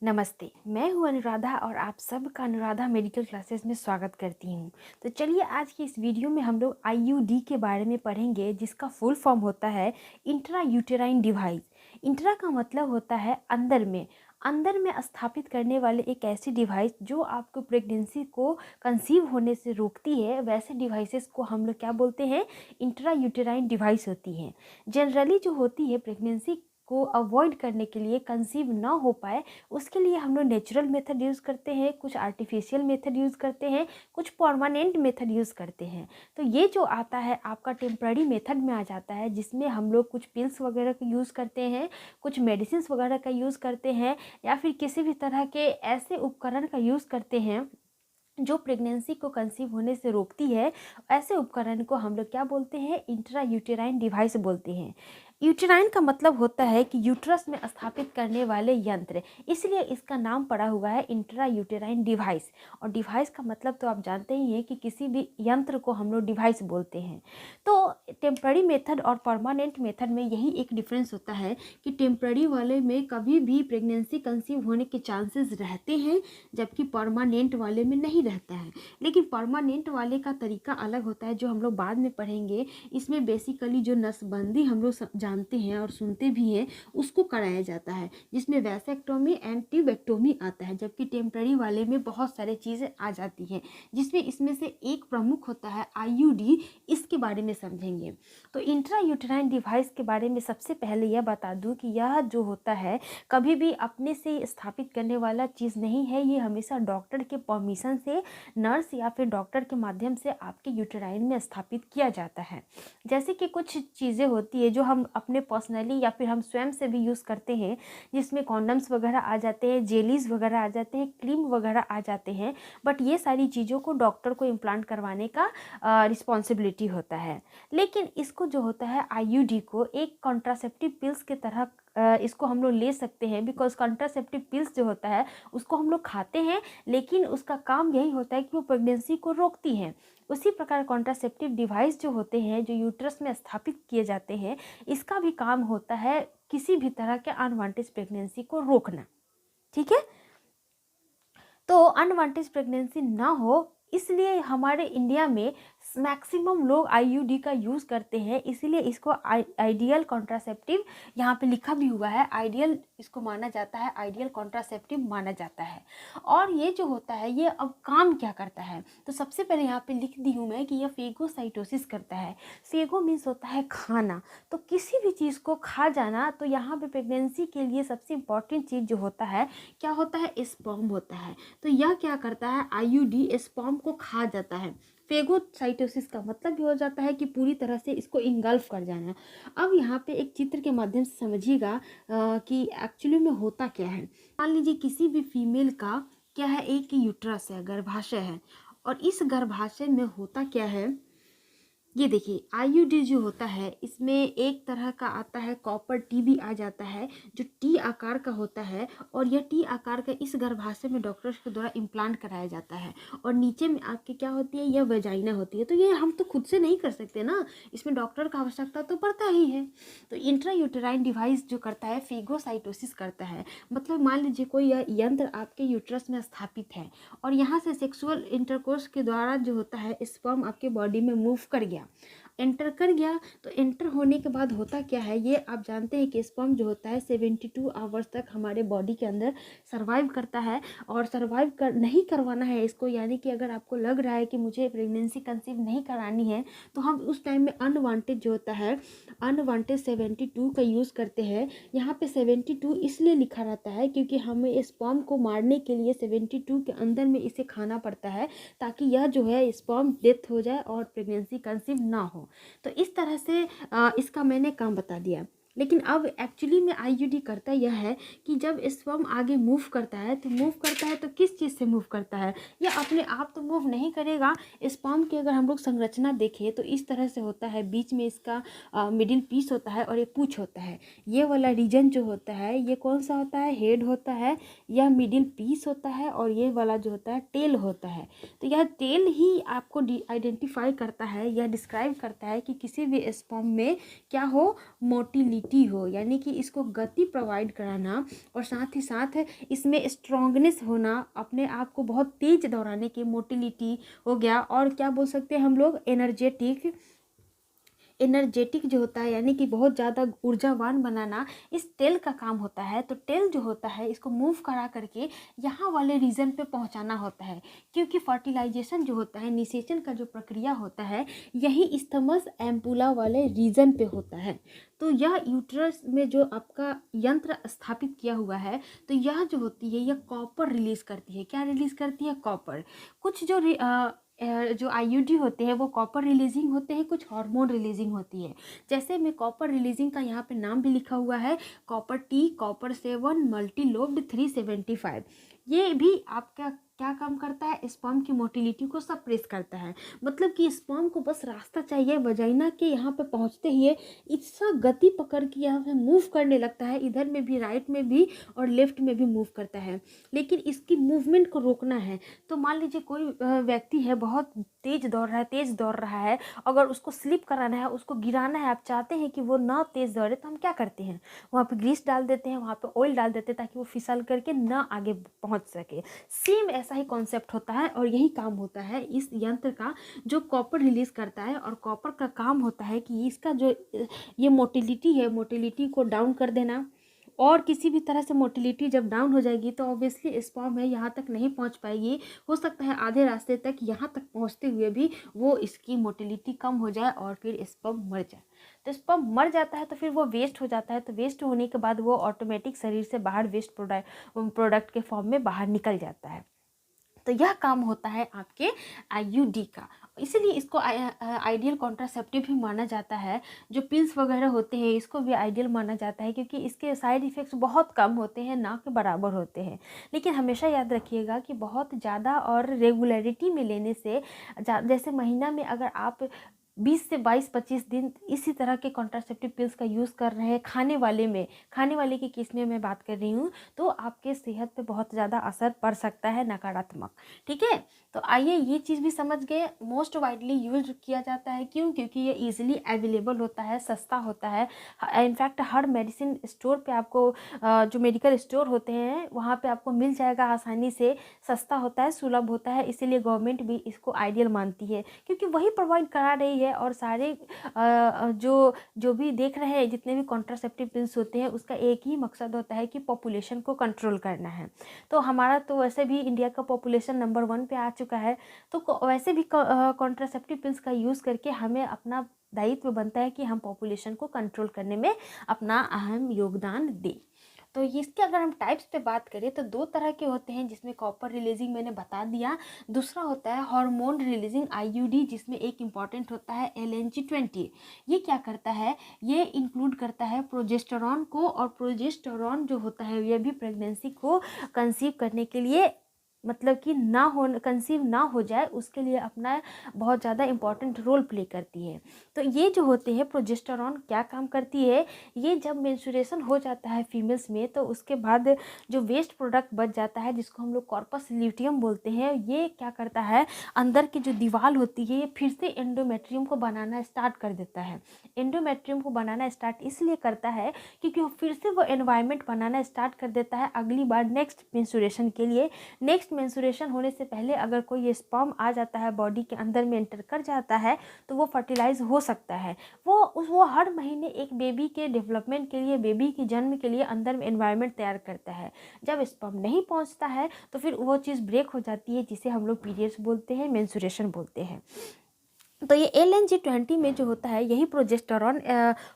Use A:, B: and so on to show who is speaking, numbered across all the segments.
A: नमस्ते, मैं हूँ अनुराधा और आप सबका अनुराधा मेडिकल क्लासेस में स्वागत करती हूँ। तो चलिए आज की इस वीडियो में हम लोग आईयूडी के बारे में पढ़ेंगे, जिसका फुल फॉर्म होता है इंट्रा यूटेराइन डिवाइस। इंट्रा का मतलब होता है अंदर में स्थापित करने वाले एक ऐसी डिवाइस जो आपको प्रेगनेंसी को कंसीव होने से रोकती है। वैसे डिवाइसेस को हम लोग क्या बोलते हैं? इंट्रा यूटेराइन डिवाइस होती हैं। जनरली जो होती है प्रेगनेंसी को अवॉइड करने के लिए, कंसीव ना हो पाए उसके लिए हम लोग नेचुरल मेथड यूज़ करते हैं, कुछ आर्टिफिशियल मेथड यूज़ करते हैं, कुछ परमानेंट मेथड यूज़ करते हैं। तो ये जो आता है आपका टेम्प्ररी मेथड में आ जाता है, जिसमें हम लोग कुछ पिल्स वगैरह का यूज़ करते हैं, कुछ मेडिसिन वगैरह का यूज़ करते हैं, या फिर किसी भी तरह के ऐसे उपकरण का यूज़ करते हैं जो प्रेगनेंसी को कंसीव होने से रोकती है। ऐसे उपकरण को हम लोग क्या बोलते हैं? इंट्रा यूटेराइन डिवाइस बोलते हैं। यूटेराइन का मतलब होता है कि यूट्रस में स्थापित करने वाले यंत्र, इसलिए इसका नाम पड़ा हुआ है इंट्रा यूटेराइन डिवाइस। और डिवाइस का मतलब तो आप जानते ही हैं कि किसी भी यंत्र को हम लोग डिवाइस बोलते हैं। तो टेम्प्ररी मेथड और परमानेंट मेथड में यही एक डिफरेंस होता है कि टेम्प्ररी वाले में कभी भी प्रेगनेंसी कंसीव होने के चांसेस रहते हैं, जबकि परमानेंट वाले में नहीं रहता है। लेकिन परमानेंट वाले का तरीका अलग होता है, जो हम लोग बाद में पढ़ेंगे। इसमें बेसिकली जो नसबंदी हम लोग जानते हैं और सुनते भी हैं, उसको कराया जाता है, जिसमें वैसेक्टोमी एंड ट्यूबेक्टोमी आता है। जबकि टेम्प्ररी वाले में बहुत सारे चीज़ें आ जाती हैं, जिसमें इसमें से एक प्रमुख होता है आईयूडी। इसके बारे में समझेंगे। तो इंट्रा यूटेराइन डिवाइस के बारे में सबसे पहले यह बता दूं कि यह जो होता है कभी भी अपने से स्थापित करने वाला चीज़ नहीं है। ये हमेशा डॉक्टर के परमिशन से, नर्स या फिर डॉक्टर के माध्यम से आपके यूटेराइन में स्थापित किया जाता है। जैसे कि कुछ चीज़ें होती है जो हम अपने पर्सनली या फिर हम स्वयं से भी यूज़ करते हैं, जिसमें कॉन्डम्स वगैरह आ जाते हैं, जेलीज वगैरह आ जाते हैं, क्रीम वगैरह आ जाते हैं। बट ये सारी चीज़ों को डॉक्टर को इम्प्लांट करवाने का रिस्पॉन्सिबिलिटी होता है। लेकिन इसको जो होता है आईयूडी को एक कॉन्ट्रासेप्टिव पिल्स की तरह इसको हम लोग ले सकते हैं। बिकॉज कॉन्ट्रासेप्टिव पिल्स जो होता है उसको हम लोग खाते हैं, लेकिन उसका काम यही होता है कि वो प्रेगनेंसी को रोकती हैं। उसी प्रकार कॉन्ट्रासेप्टिव डिवाइस जो होते हैं, जो यूट्रस में स्थापित किए जाते हैं, इसका भी काम होता है किसी भी तरह के अनवांटेड प्रेगनेंसी को रोकना। ठीक है। तो अनवांटेड प्रेगनेंसी ना हो, इसलिए हमारे इंडिया में मैक्सिमम लोग आईयूडी का यूज़ करते हैं। इसीलिए इसको आइडियल कॉन्ट्रासेप्टिव यहाँ पे लिखा भी हुआ है, आइडियल इसको माना जाता है, आइडियल कॉन्ट्रासेप्टिव माना जाता है। और ये जो होता है ये अब काम क्या करता है, तो सबसे पहले यहाँ पे लिख दी हूँ मैं कि यह फेगोसाइटोसिस करता है। फेगो मीन्स होता है खाना। तो किसी भी चीज़ को खा जाना, तो यहाँ पे प्रेगनेंसी के लिए सबसे इम्पॉर्टेंट चीज़ जो होता है, क्या होता है? स्पर्म होता है। तो यह क्या करता है? आईयूडी स्पर्म को खा जाता है। फेगोसाइटोसिस का मतलब भी हो जाता है कि पूरी तरह से इसको इंगल्फ कर जाना। अब यहाँ पे एक चित्र के माध्यम से समझिएगा कि एक्चुअली में होता क्या है। मान लीजिए किसी भी फीमेल का क्या है, एक यूट्रस है, गर्भाशय है, और इस गर्भाशय में होता क्या है, ये देखिए आईयूडी जो होता है इसमें एक तरह का आता है कॉपर टी भी आ जाता है, जो टी आकार का होता है। और यह टी आकार का इस गर्भाशय में डॉक्टर्स के द्वारा इम्प्लांट कराया जाता है। और नीचे में आपके क्या होती है? यह वेजाइना होती है। तो ये हम तो खुद से नहीं कर सकते ना, इसमें डॉक्टर का आवश्यकता तो पड़ता ही है। तो इंट्रा यूटेराइन डिवाइस जो करता है फेगोसाइटोसिस करता है। मतलब मान लीजिए कोई यह यंत्र आपके यूट्रस में स्थापित है, और यहाँ से सेक्सुअल इंटरकोर्स के द्वारा जो होता है स्पर्म आपके बॉडी में मूव कर गया, एंटर कर गया। तो एंटर होने के बाद होता क्या है, ये आप जानते हैं कि स्पर्म जो होता है 72 आवर्स तक हमारे बॉडी के अंदर सर्वाइव करता है। और सर्वाइव नहीं करवाना है इसको, यानी कि अगर आपको लग रहा है कि मुझे प्रेगनेंसी कंसीव नहीं करानी है, तो हम उस टाइम में अनवांटेड जो होता है, अनवांटेड 72 का यूज़ करते हैं। यहाँ पे 72 इसलिए लिखा रहता है क्योंकि हमें स्पर्म को मारने के लिए 72 के अंदर में इसे खाना पड़ता है, ताकि यह जो है स्पर्म डेथ हो जाए और प्रेगनेंसी कंसीव ना हो। तो इस तरह से इसका मैंने काम बता दिया। लेकिन अब एक्चुअली में आईयूडी करता यह है कि जब स्पर्म आगे मूव करता है, तो किस चीज़ से मूव करता है? यह अपने आप तो मूव नहीं करेगा। स्पर्म की अगर हम लोग संरचना देखें तो इस तरह से होता है, बीच में इसका मिडिल पीस होता है और ये पूंछ होता है। ये वाला रीजन जो होता है ये कौन सा होता है? हेड होता है। यह मिडिल पीस होता है, और ये वाला जो होता है टेल होता है। तो यह टेल ही आपको आइडेंटिफाई करता है, यह डिस्क्राइब करता है कि किसी भी स्पर्म में क्या हो, मोटिलिटी मोटिलिटी हो, यानी कि इसको गति प्रोवाइड कराना और साथ ही साथ इसमें स्ट्रॉन्गनेस होना, अपने आप को बहुत तेज दौड़ाने की मोटिलिटी हो गया। और क्या बोल सकते हैं हम लोग, एनर्जेटिक जो होता है, यानी कि बहुत ज़्यादा ऊर्जावान बनाना, इस टेल का काम होता है। तो टेल जो होता है इसको मूव करा करके यहाँ वाले रीजन पे पहुँचाना होता है, क्योंकि फर्टिलाइजेशन जो होता है, निषेचन का जो प्रक्रिया होता है, यही इस्थमस एम्पुला वाले रीजन पे होता है। तो यह यूट्रस में जो आपका यंत्र स्थापित किया हुआ है, तो यह जो होती है यह कॉपर रिलीज करती है। क्या रिलीज करती है? कॉपर। कुछ जो आईयूडी होते हैं वो कॉपर रिलीजिंग होते हैं, कुछ हार्मोन रिलीजिंग होती है। जैसे में कॉपर रिलीजिंग का यहाँ पे नाम भी लिखा हुआ है, copper T, copper 7, multi lobed 375। ये भी आपका क्या काम करता है? स्पर्म की मोटिलिटी को सप्रेस करता है। मतलब कि स्पर्म को बस रास्ता चाहिए, वजाइना के यहाँ पे पहुँचते ही इतना गति पकड़ के यहाँ पे मूव करने लगता है, इधर में भी, राइट में भी और लेफ्ट में भी मूव करता है। लेकिन इसकी मूवमेंट को रोकना है। तो मान लीजिए कोई व्यक्ति है, बहुत तेज दौड़ रहा है, अगर उसको स्लिप कराना है, उसको गिराना है, आप चाहते हैं कि वो ना तेज दौड़े, तो हम क्या करते हैं? वहाँ पे ग्रीस डाल देते हैं, वहाँ पे ऑयल डाल देते हैं, ताकि वो फिसल करके ना आगे पहुँच सके। सेम ऐसा ही कॉन्सेप्ट होता है और यही काम होता है इस यंत्र का, जो कॉपर रिलीज करता है। और कॉपर का काम होता है कि इसका जो ये मोटिलिटी है, मोटिलिटी को डाउन कर देना। और किसी भी तरह से मोटिलिटी जब डाउन हो जाएगी तो ऑब्वियसली स्पर्म है यहाँ तक नहीं पहुँच पाएगी। हो सकता है आधे रास्ते तक, यहाँ तक पहुँचते हुए भी वो इसकी मोटिलिटी कम हो जाए और फिर स्पर्म मर जाए। तो स्पर्म मर जाता है तो फिर वो वेस्ट हो जाता है। तो वेस्ट होने के बाद वो ऑटोमेटिक शरीर से बाहर वेस्ट प्रोडक्ट के फॉर्म में बाहर निकल जाता है। तो यह काम होता है आपके आईयूडी का। इसीलिए इसको आइडियल कॉन्ट्रासेप्टिव भी माना जाता है। जो पिल्स वगैरह होते हैं इसको भी आइडियल माना जाता है, क्योंकि इसके साइड इफ़ेक्ट्स बहुत कम होते हैं, ना के बराबर होते हैं। लेकिन हमेशा याद रखिएगा कि बहुत ज़्यादा और रेगुलरिटी में लेने से, जैसे महीना में अगर आप 20 से 22-25 दिन इसी तरह के कॉन्ट्रासेप्टिव पिल्स का यूज़ कर रहे हैं, खाने वाले की केस में मैं बात कर रही हूँ, तो आपके सेहत पे बहुत ज़्यादा असर पड़ सकता है, नकारात्मक। ठीक है, तो आइए ये चीज़ भी समझ गए। मोस्ट वाइडली यूज किया जाता है, क्यों? क्योंकि ये इजीली अवेलेबल होता है, सस्ता होता है। इनफैक्ट हर मेडिसिन स्टोर पे आपको, जो मेडिकल स्टोर होते हैं वहाँ पे आपको मिल जाएगा आसानी से। सस्ता होता है, सुलभ होता है, इसीलिए गवर्नमेंट भी इसको आइडियल मानती है, क्योंकि वही प्रोवाइड करा रही है। और सारे जो भी देख रहे हैं, जितने भी कॉन्ट्रासेप्टिव पिल्स होते हैं, उसका एक ही मकसद होता है कि पॉपुलेशन को कंट्रोल करना है। तो हमारा तो वैसे भी इंडिया का पॉपुलेशन नंबर 1 पे आ चुका है, तो वैसे भी कॉन्ट्रासेप्टिव पिल्स का यूज़ करके हमें अपना दायित्व बनता है कि हम पॉपुलेशन को कंट्रोल करने में अपना अहम योगदान दें। तो इसके अगर हम टाइप्स पे बात करें तो 2 तरह के होते हैं, जिसमें कॉपर रिलीजिंग मैंने बता दिया। दूसरा होता है हार्मोन रिलीजिंग आईयूडी, जिसमें एक इम्पॉर्टेंट होता है LNG-20। ये क्या करता है? ये इंक्लूड करता है प्रोजेस्टेरॉन को, और प्रोजेस्टेरॉन जो होता है ये भी प्रेगनेंसी को कंसीव करने के लिए, मतलब कि कंसीव ना हो जाए उसके लिए अपना बहुत ज़्यादा इंपॉर्टेंट रोल प्ले करती है। तो ये जो होते हैं प्रोजेस्टेरॉन क्या काम करती है? ये जब मेंस्ट्रुएशन हो जाता है फीमेल्स में, तो उसके बाद जो वेस्ट प्रोडक्ट बच जाता है, जिसको हम लोग कॉर्पस ल्यूटियम बोलते हैं, ये क्या करता है, अंदर की जो दीवार होती है ये फिर से एंडोमेट्रियम को बनाना स्टार्ट कर देता है। एंडोमेट्रियम को बनाना स्टार्ट इसलिए करता है क्योंकि फिर से वो एनवायरनमेंट बनाना स्टार्ट कर देता है अगली बार नेक्स्ट मेंस्ट्रुएशन के लिए। नेक्स्ट मेंस्ट्रुएशन होने से पहले अगर कोई ये स्पर्म आ जाता है, बॉडी के अंदर में एंटर कर जाता है, तो वो फर्टिलाइज हो सकता है। वो हर महीने एक बेबी के डेवलपमेंट के लिए, बेबी के जन्म के लिए अंदर में एनवायरनमेंट तैयार करता है। जब स्पर्म नहीं पहुंचता है तो फिर वो चीज़ ब्रेक हो जाती है, जिसे हम लोग पीरियड्स बोलते हैं, मेंस्ट्रुएशन बोलते हैं। तो ये LNG-20 में जो होता है यही प्रोजेस्टेरॉन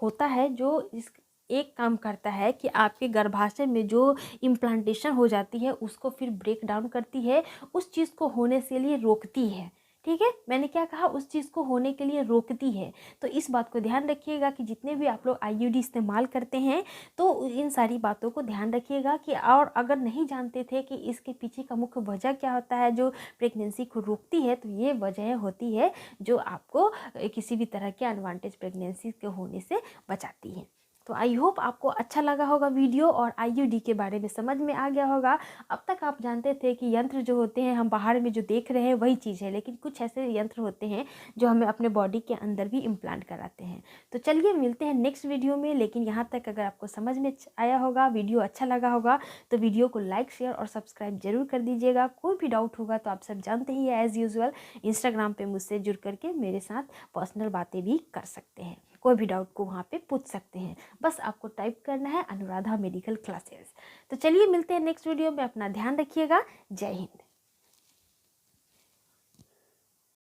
A: होता है, जो इस एक काम करता है कि आपके गर्भाशय में जो इम्प्लांटेशन हो जाती है उसको फिर ब्रेक डाउन करती है, उस चीज़ को होने से लिए रोकती है। ठीक है, मैंने क्या कहा? उस चीज़ को होने के लिए रोकती है। तो इस बात को ध्यान रखिएगा कि जितने भी आप लोग आईयूडी इस्तेमाल करते हैं तो इन सारी बातों को ध्यान रखिएगा कि, और अगर नहीं जानते थे कि इसके पीछे का मुख्य वजह क्या होता है जो प्रेगनेंसी को रोकती है, तो ये वजह होती है जो आपको किसी भी तरह के अनवांटेज प्रेगनेंसी के होने से बचाती है। तो आई होप आपको अच्छा लगा होगा वीडियो और आईयूडी के बारे में समझ में आ गया होगा। अब तक आप जानते थे कि यंत्र जो होते हैं हम बाहर में जो देख रहे हैं वही चीज़ है, लेकिन कुछ ऐसे यंत्र होते हैं जो हमें अपने बॉडी के अंदर भी इम्प्लांट कराते हैं। तो चलिए मिलते हैं नेक्स्ट वीडियो में। लेकिन यहाँ तक अगर आपको समझ में आया होगा, वीडियो अच्छा लगा होगा, तो वीडियो को लाइक शेयर और सब्सक्राइब जरूर कर दीजिएगा। कोई भी डाउट होगा तो आप सब जानते ही है, एज़ यूजुअल इंस्टाग्राम पे मुझसे जुड़ करके मेरे साथ पर्सनल बातें भी कर सकते हैं। कोई भी डाउट को वहाँ पे पूछ सकते हैं, बस आपको टाइप करना है अनुराधा मेडिकल क्लासेस। तो चलिए मिलते हैं नेक्स्ट वीडियो में। अपना ध्यान रखिएगा। जय हिंद।